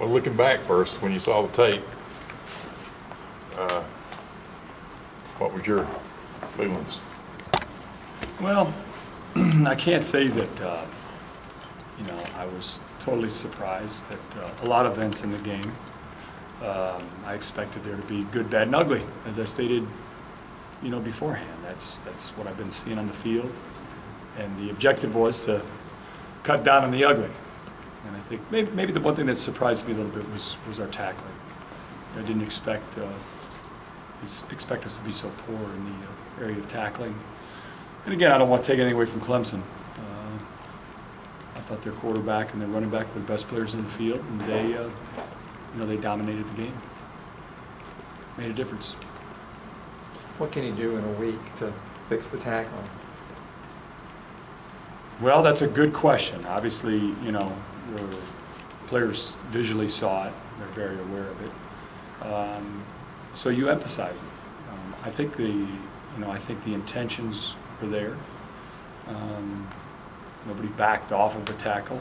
Well, looking back first, when you saw the tape, what was your feelings? Well, I can't say that, I was totally surprised at a lot of events in the game. I expected there to be good, bad, and ugly, as I stated, beforehand. That's what I've been seeing on the field. And the objective was to cut down on the ugly. And I think maybe the one thing that surprised me a little bit was our tackling. I didn't expect us to be so poor in the area of tackling. And again, I don't want to take anything away from Clemson. I thought their quarterback and their running back were the best players in the field, and they dominated the game. Made a difference. What can he do in a week to fix the tackling? Well, that's a good question. Obviously, the players visually saw it; they're very aware of it. So you emphasize it. I think the intentions were there. Nobody backed off of the tackle.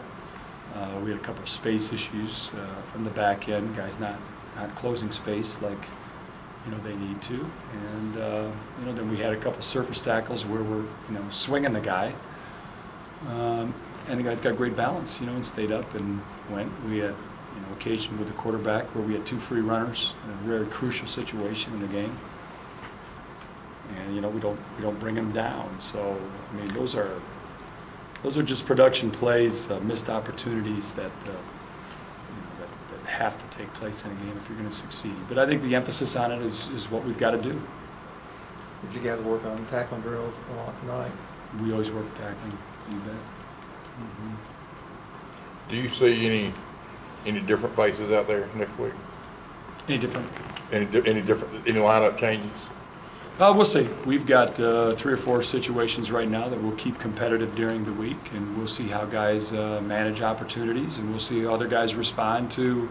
We had a couple of space issues from the back end. Guys not closing space like they need to, and then we had a couple of surface tackles where we're swinging the guy. And the guys got great balance, and stayed up and went. We had, occasion with the quarterback where we had 2 free runners in a very crucial situation in the game. And we don't bring them down. So I mean, those are just production plays, missed opportunities that that have to take place in a game if you're going to succeed. But I think the emphasis on it is what we've got to do. Did you guys work on tackling drills a lot tonight? We always work tackling. You bet. Mm-hmm. Do you see any different faces out there next week? Any different? Any lineup changes? We'll see. We've got 3 or 4 situations right now that we'll keep competitive during the week, and we'll see how guys manage opportunities, and we'll see how other guys respond to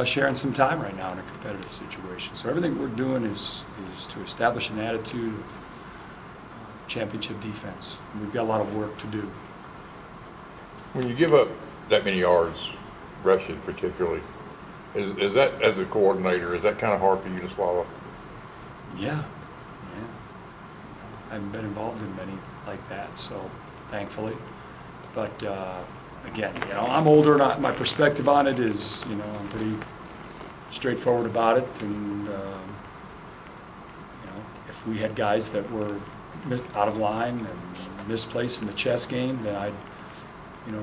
sharing some time right now in a competitive situation. So everything we're doing is to establish an attitude of championship defense. And we've got a lot of work to do. When you give up that many yards, rushing particularly, is that, as a coordinator, is that kind of hard for you to swallow? Yeah. I haven't been involved in many like that, so thankfully. But again, I'm older, and my perspective on it is, I'm pretty straightforward about it. And if we had guys that were out of line and misplaced in the chess game, then I'd,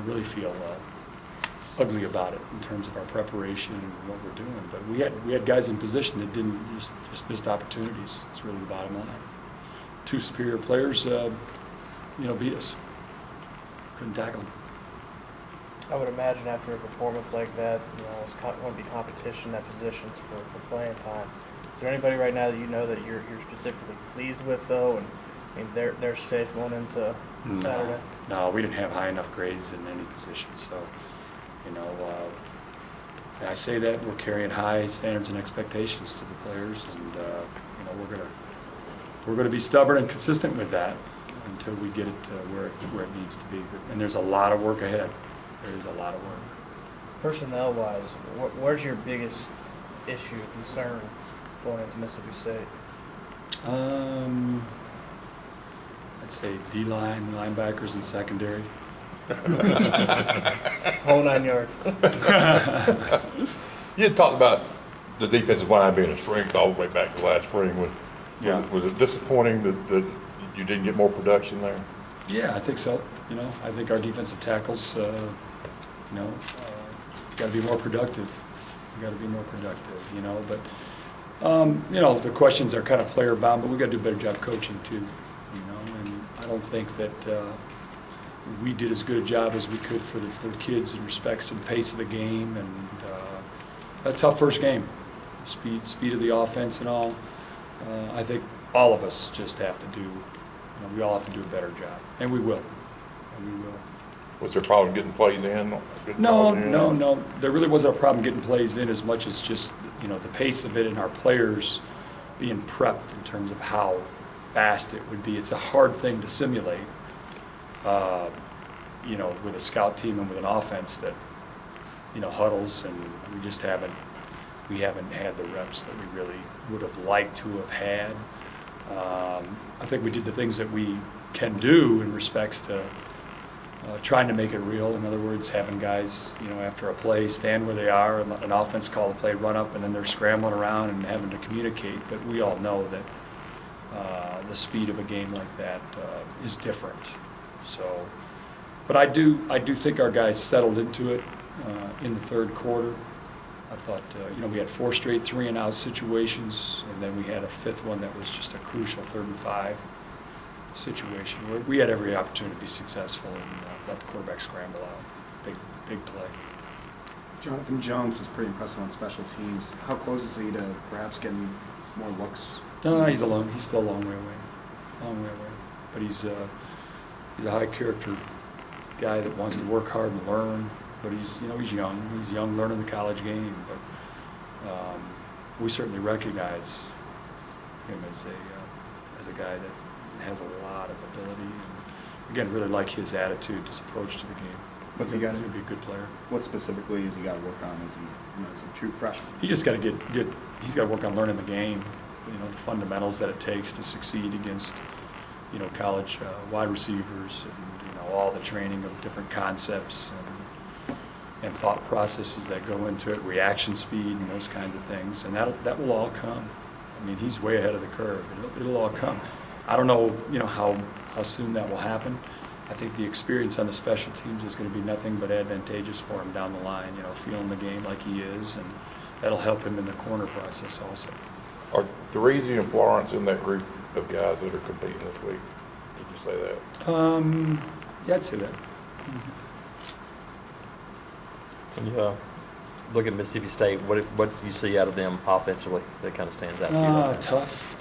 really feel ugly about it in terms of our preparation and what we're doing. But we had guys in position that didn't just missed opportunities. It's really the bottom line. 2 superior players, beat us. Couldn't tackle them. I would imagine after a performance like that, it's going to be competition at positions for playing time. Is there anybody right now that that you're specifically pleased with, though, and they're safe going into Saturday? No, we didn't have high enough grades in any position. So, and I say that we're carrying high standards and expectations to the players, and we're going to be stubborn and consistent with that until we get it to where it needs to be. And there's a lot of work ahead. There is a lot of work. Personnel-wise, where's your biggest issue, concern going into Mississippi State? I'd say D-line, linebackers, and secondary. Whole 9 yards. You had talked about the defensive line being a strength all the way back to last spring. Was it disappointing that you didn't get more production there? Yeah, I think so. I think our defensive tackles, got to be more productive. Got to be more productive, But the questions are kind of player bound, but we got to do a better job coaching too, And I don't think that we did as good a job as we could for the kids in respects to the pace of the game and a tough first game, speed of the offense and all. I think all of us just have to do. We all have to do a better job, and we will. Was there a problem getting plays in? No. There really wasn't a problem getting plays in as much as just the pace of it and our players being prepped in terms of how fast it would be. It's a hard thing to simulate, with a scout team and with an offense that, huddles, and we just haven't had the reps that we really would have liked to have had. I think we did the things that we can do in respects to trying to make it real. In other words, having guys, after a play stand where they are, and an offense call a play, run up, and then they're scrambling around and having to communicate. But we all know that the speed of a game like that is different. So, but I do think our guys settled into it in the third quarter. I thought, we had 4 straight 3-and-out situations, and then we had a 5th one that was just a crucial 3rd and 5 situation where we had every opportunity to be successful and let the quarterback scramble out. Big play. Jonathan Jones was pretty impressive on special teams. How close is he to perhaps getting more looks? No, he's still a long way away. But he's a high character guy that wants to work hard and learn. But he's young. He's young, learning the college game. But we certainly recognize him as a guy that has a lot of ability. And again, really like his attitude, his approach to the game. He's going to be a good player. What specifically has he got to work on as a true freshman? He just got to he's got to work on learning the game. The fundamentals that it takes to succeed against, college wide receivers, and all the training of different concepts and thought processes that go into it, reaction speed and those kinds of things, and that will all come. I mean, he's way ahead of the curve. It'll all come. I don't know, how soon that will happen. I think the experience on the special teams is going to be nothing but advantageous for him down the line. Feeling the game like he is, and that'll help him in the corner process also. Are Therese and Florence in that group of guys that are competing this week? Did you say that? Yeah, I'd say that. When you look at Mississippi State, what do you see out of them offensively that kind of stands out to you? Right Tough.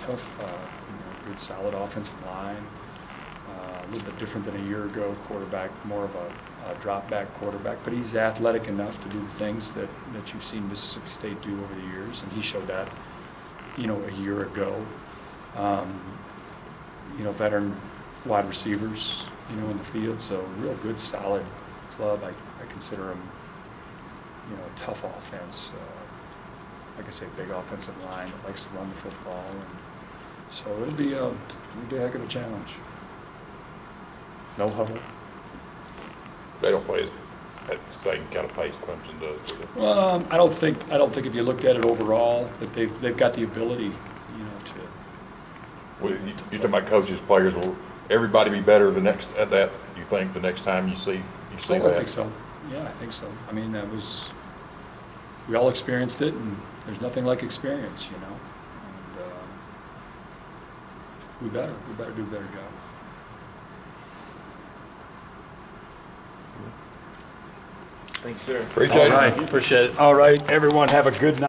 Good solid offensive line. A little bit different than a year ago. Quarterback, more of a drop-back quarterback, but he's athletic enough to do the things that you've seen Mississippi State do over the years, and he showed that, a year ago. Veteran wide receivers, in the field, so real good, solid club. I consider him, a tough offense. Like I say, big offensive line that likes to run the football, and so it'll be a heck of a challenge. No huddle. They don't play at the same kind of pace Clemson does, do they? I don't think if you looked at it overall that they've got the ability, to. Well, you talking about coaches, players, will everybody be better the next at that? You think the next time you see that? I think so. Yeah, I think so. I mean, we all experienced it, and there's nothing like experience, And we better do a better job. Thank you, sir. Appreciate it. Appreciate it. All right, everyone, have a good night.